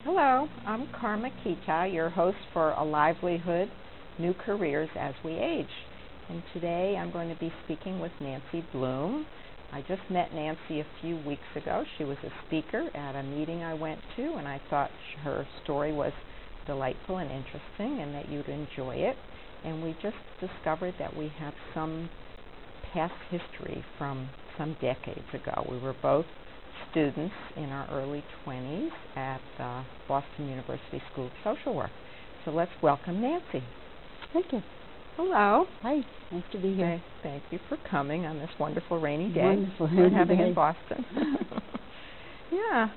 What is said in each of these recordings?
Hello, I'm Karma Kitaj, your host for A Livelihood, New Careers as We Age. And today I'm going to be speaking with Nancy Bloom. I just met Nancy a few weeks ago. She was a speaker at a meeting I went to, and I thought her story was delightful and interesting and that you'd enjoy it. And we just discovered that we have some past history from some decades ago. We were both students in our early 20s at the Boston University School of Social Work. So let's welcome Nancy. Thank you. Hello. Hi. Nice to be here. Thank you for coming on this wonderful rainy day. Wonderful we're rainy having day. in Boston. Yeah.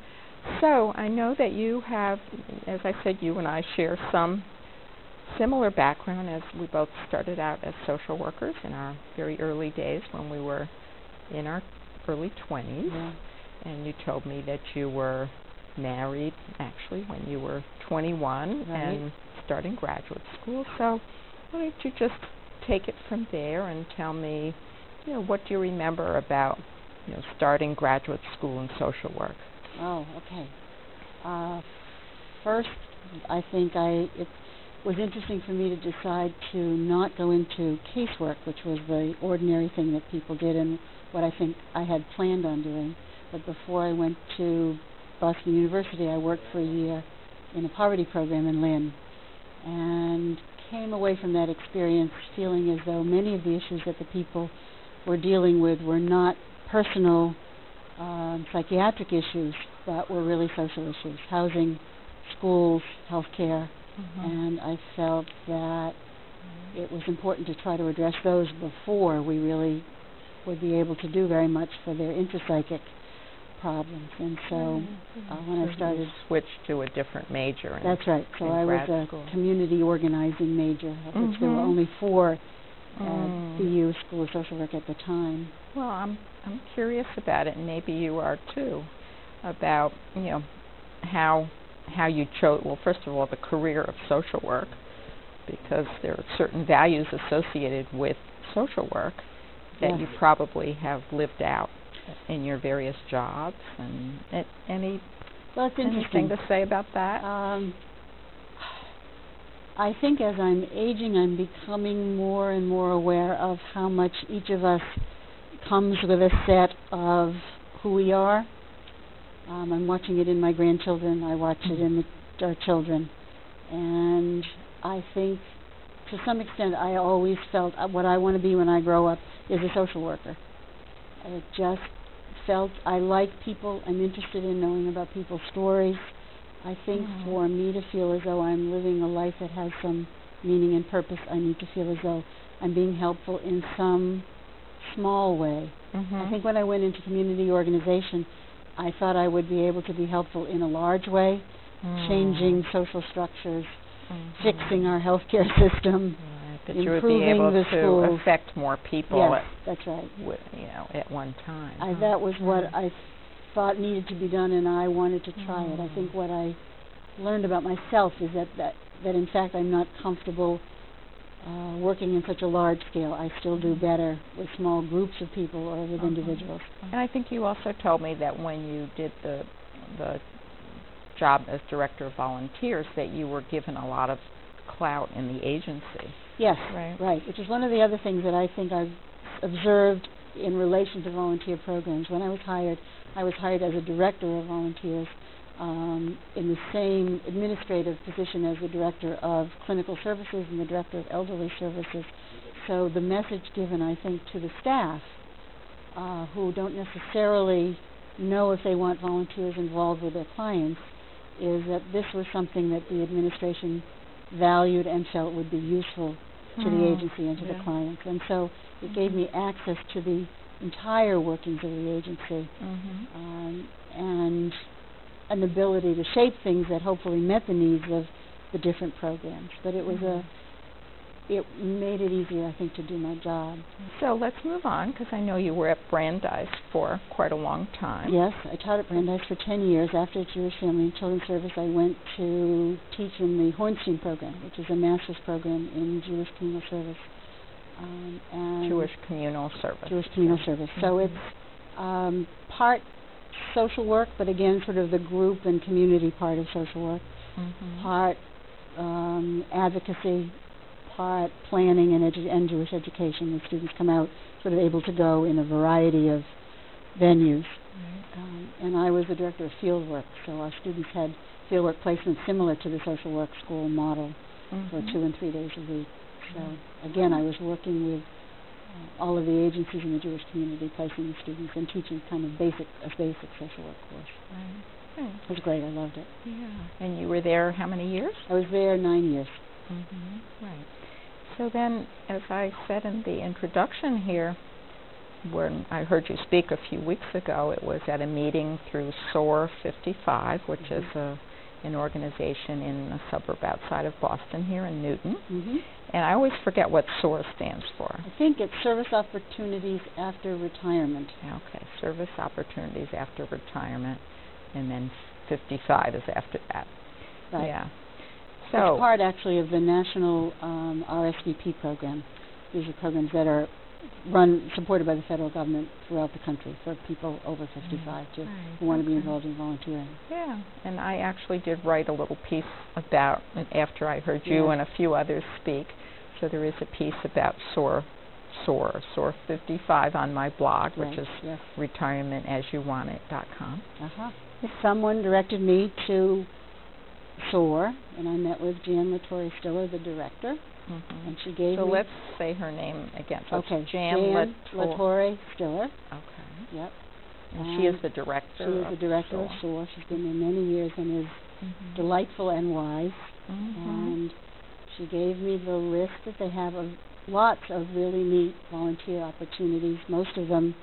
So I know that you have, as I said, you and I share some similar background, as we both started out as social workers in our very early days when we were in our early 20s. Yeah. And you told me that you were married, actually, when you were 21 Right. and starting graduate school. So why don't you just take it from there and tell me, what do you remember about, starting graduate school in social work? Oh, okay. First, I think it was interesting for me to decide to not go into casework, which was the ordinary thing that people did and what I think I had planned on doing. But before I went to Boston University, I worked for a year in a poverty program in Lynn and came away from that experience feeling as though many of the issues that the people were dealing with were not personal psychiatric issues, but were really social issues: housing, schools, healthcare. And I felt that it was important to try to address those before we really would be able to do very much for their intrapsychic problems. And so when I started, switched to a different major. That's right. So I was a community organizing major, of which there were only 4 at BU School of Social Work at the time. Well, I'm curious about it, and maybe you are too, about how you chose. Well, first of all, the career of social work, because there are certain values associated with social work that you probably have lived out in your various jobs. And anything to say about that? I think as I'm aging, I'm becoming more and more aware of how much each of us comes with a set of who we are. I'm watching it in my grandchildren. I watch it in our children. And I think, to some extent, I always felt what I want to be when I grow up is a social worker. I just felt I like people. I'm interested in knowing about people's stories. I think for me to feel as though I'm living a life that has some meaning and purpose, I need to feel as though I'm being helpful in some small way. I think when I went into community organization, I thought I would be able to be helpful in a large way, changing social structures, fixing our healthcare system, that improving you would be able the to schools. affect more people. Yes, that's right. At one time. That was what I thought needed to be done, and I wanted to try it. I think what I learned about myself is that in fact I'm not comfortable working in such a large scale. I still do better with small groups of people or with individuals. And I think you also told me that when you did the job as director of volunteers, that you were given a lot of clout in the agency. Yes, right. Which is one of the other things that I think I've observed in relation to volunteer programs. When I was hired as a director of volunteers in the same administrative position as the director of clinical services and the director of elderly services. So the message given, I think, to the staff who don't necessarily know if they want volunteers involved with their clients is that this was something that the administration valued and felt would be useful to the agency and to the clients. And so it gave me access to the entire workings of the agency and an ability to shape things that hopefully met the needs of the different programs. But it was it made it easier, I think, to do my job. So let's move on, because I know you were at Brandeis for quite a long time. Yes, I taught at Brandeis for 10 years. After Jewish Family and Children's Service, I went to teach in the Hornstein program, which is a master's program in Jewish Communal Service. Jewish Communal Service. Jewish Communal Service. So it's part social work, but again, sort of the group and community part of social work. Part advocacy, part planning and Jewish education. The students come out sort of able to go in a variety of venues. And I was the director of field work, so our students had field work placements similar to the social work school model for 2 and 3 days a week. So again, I was working with all of the agencies in the Jewish community, placing the students and teaching kind of a basic social work course. It was great. I loved it. Yeah. And you were there how many years? I was there 9 years. Right. So then, as I said in the introduction here, when I heard you speak a few weeks ago, it was at a meeting through SOAR 55, which is an organization in a suburb outside of Boston here in Newton. And I always forget what SOAR stands for. I think it's Service Opportunities After Retirement. Okay, Service Opportunities After Retirement, and then 55 is after that. Right. Yeah. So it's part actually of the national RSVP program. These are programs that are supported by the federal government throughout the country for people over 55 who want to be involved in volunteering. Yeah, and I actually did write a little piece about it after I heard you and a few others speak. So there is a piece about SOAR 55 on my blog, which is retirementasuwantit.com. Someone directed me to SOAR, and I met with Jan Latore-Stiller, the director. And she gave me... So let's say her name again. So okay, Jan Latore-Stiller. Okay. Yep. And she is the director. She is the director of SOAR. She's been there many years and is delightful and wise. And she gave me the list that they have of lots of really neat volunteer opportunities. Most of them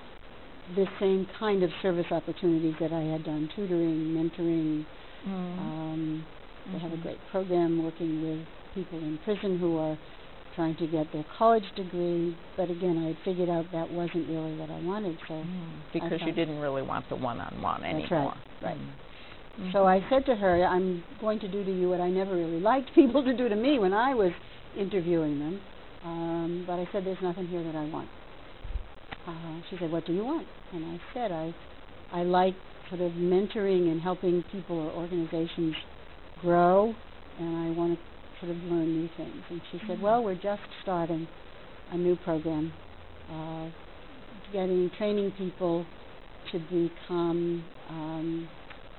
the same kind of service opportunities that I had done: tutoring, mentoring. They have a great program working with people in prison who are trying to get their college degree, but again, I had figured out that wasn't really what I wanted, so... Because you didn't really want the one-on-one anymore. That's right. So I said to her, I'm going to do to you what I never really liked people to do to me when I was interviewing them, but I said, there's nothing here that I want. She said, what do you want? And I said, I like sort of mentoring and helping people or organizations grow, and I want to sort of learn new things. And she said, well, we're just starting a new program, training people to become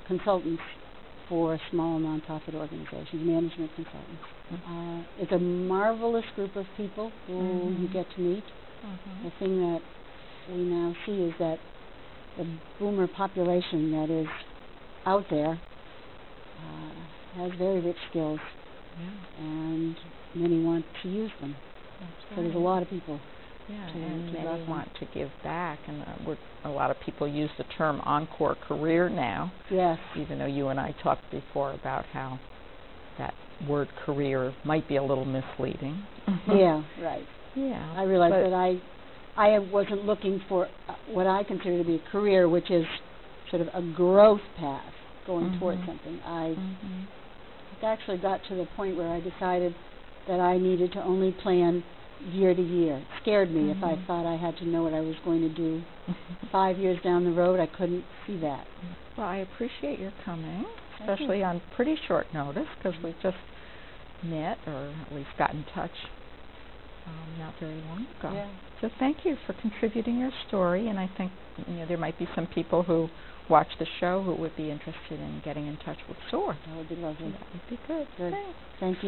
consultants for small nonprofit organizations, management consultants. It's a marvelous group of people who you get to meet. The thing that we now see is that the boomer population that is out there has very rich skills, and many want to use them. So there's a lot of people. And many want to give back, and a lot of people use the term encore career now. Yes. Even though you and I talked before about how that word career might be a little misleading. Yeah, right. Yeah. I realized that I wasn't looking for what I consider to be a career, which is sort of a growth path going towards something. I actually got to the point where I decided that I needed to only plan year to year. It scared me if I thought I had to know what I was going to do 5 years down the road. I couldn't see that. Well, I appreciate your coming, especially on pretty short notice, because we just met, or at least got in touch not very long ago. Yeah. So thank you for contributing your story, and I think there might be some people who watch the show who would be interested in getting in touch with SOAR. That would be lovely. That would be good. Good. Thank you.